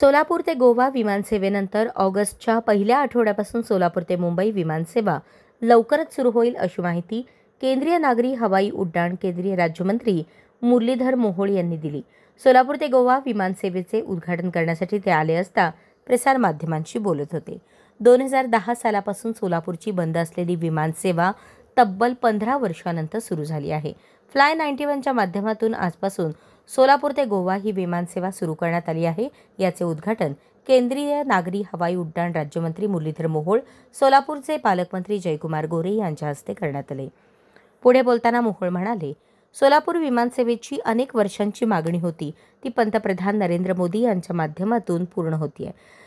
सोलापूर ते गोवा विमानसेवेनंतर ऑगस्टच्या पहिल्या आठवड्यापासून सोलापूर ते मुंबई विमानसेवा लवकरच सुरू होईल अशी माहिती केंद्रीय नागरी हवाई उड्डाण केंद्रीय राज्यमंत्री मुरलीधर मोहोळ यांनी दिली। सोलापूर ते गोवा विमानसेवेचे उद्घाटन करण्यासाठी ते आले असता प्रसार माध्यमांशी बोलत होते। 2010 सालापासून सोलापूरची बंद असलेली विमानसेवा तब्बल 15 वर्षांनंतर सुरू झाली आहे। फ्लाय 91च्या माध्यमातून आजपासून सोलापूर ते गोवा ही विमानसेवा सुरू करण्यात आली आहे। याचे उद्घाटन केंद्रीय नागरी हवाई उड्डाण राज्यमंत्री मुरलीधर मोहोळ, सोलापूरचे पालकमंत्री जयकुमार गोरे यांच्या हस्ते करण्यात आले। पुढे बोलताना मोहोळ म्हणाले, सोलापूर विमानसेवेची अनेक वर्षांची मागणी होती, ती पंतप्रधान नरेंद्र मोदी यांच्या माध्यमातून पूर्ण होती आहे।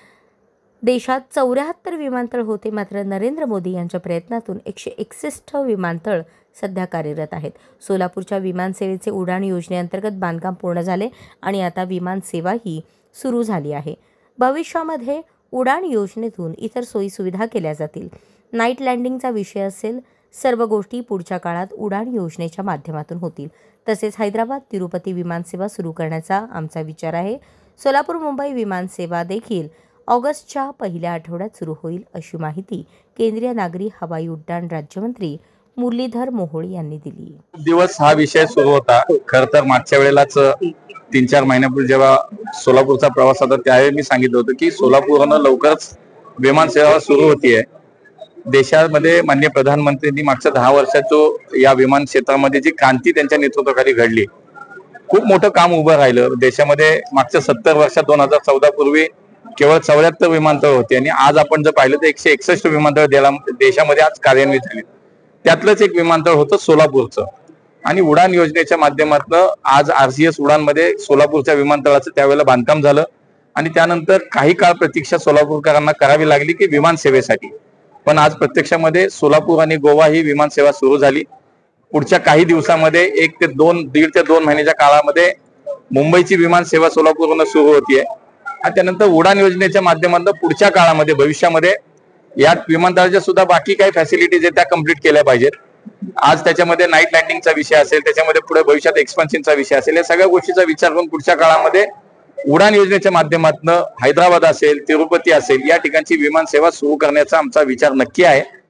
देशात 74 विमानतळ होते, मात्र नरेंद्र मोदी यांच्या प्रयत्नातून 161 विमानतळ सध्या कार्यरत आहेत। सोलापूरच्या विमानसेवेचे उडान योजनेअंतर्गत बांधकाम पूर्ण झाले आणि आता विमानसेवाही सुरू झाली आहे। भविष्यामध्ये उडान योजनेतून इतर सोयी सुविधा केल्या जातील। नाईट लँडिंगचा विषय असेल, सर्व गोष्टी पुढच्या काळात उडान योजनेच्या माध्यमातून होतील। तसेच हैदराबाद तिरुपती विमानसेवा सुरू करण्याचा आमचा विचार आहे। सोलापूर मुंबई विमानसेवा देखील ऑगस्टच्या पहिल्या आठवड्यात सुरू होईल अशी माहिती केंद्रीय नागरी हवाई उड्डाण राज्यमंत्री मुरलीधर मोहोळ यांनी दिली। दिवस हा विषय सुरू होता। खरं तर मागच्या वेळेलाच 3-4 महिन्यापूर्वी जेव्हा सोलापूरचा प्रवास होता त्यावेळी मी सांगितलं होतं की सोलापूरनं लवकरच विमानसेवा सुरू होतीये। देशामध्ये माननीय प्रधानमंत्र्यांनी मागच्या 10 वर्षात जो या विमान क्षेत्रामध्ये जी क्रांती त्यांच्या नेतृत्वाखाली घडली, खूप मोठं काम उभं राहिलं। देशामध्ये मागच्या 70 वर्षात 2014 पूर्वी केवळ 74 विमानतळ होते आणि आज आपण जर पाहिलं तर 161 विमानतळ देशामध्ये आज कार्यान्वित झाले। त्यातलंच एक विमानतळ होतं सोलापूरचं आणि उडान योजनेच्या माध्यमातून आज RCS उडानमध्ये सोलापूरच्या विमानतळाचं त्यावेळेला बांधकाम झालं आणि त्यानंतर काही काळ प्रतीक्षा सोलापूरकरांना करावी लागली की विमानसेवेसाठी, पण आज प्रत्यक्षामध्ये सोलापूर आणि गोवा ही विमानसेवा सुरू झाली। पुढच्या काही दिवसामध्ये 1 ते 2 महिन्याच्या काळामध्ये मुंबईची विमानसेवा सोलापूरवरून सुरू होतीये आणि त्यानंतर उडान योजनेच्या माध्यमातून पुढच्या काळामध्ये भविष्यामध्ये यात विमानतळाच्या सुद्धा बाकी काही फॅसिलिटीज आहेत त्या कंप्लीट केल्या पाहिजेत। आज त्याच्यामध्ये नाईट लँडिंगचा विषय असेल, त्याच्यामध्ये पुढे भविष्यात एक्सपान्शनचा विषय असेल, या सगळ्या गोष्टीचा विचार करून पुढच्या काळामध्ये उडान योजनेच्या माध्यमातून हैदराबाद असेल, तिरुपती असेल या ठिकाणची विमानसेवा सुरू करण्याचा आमचा विचार नक्की आहे।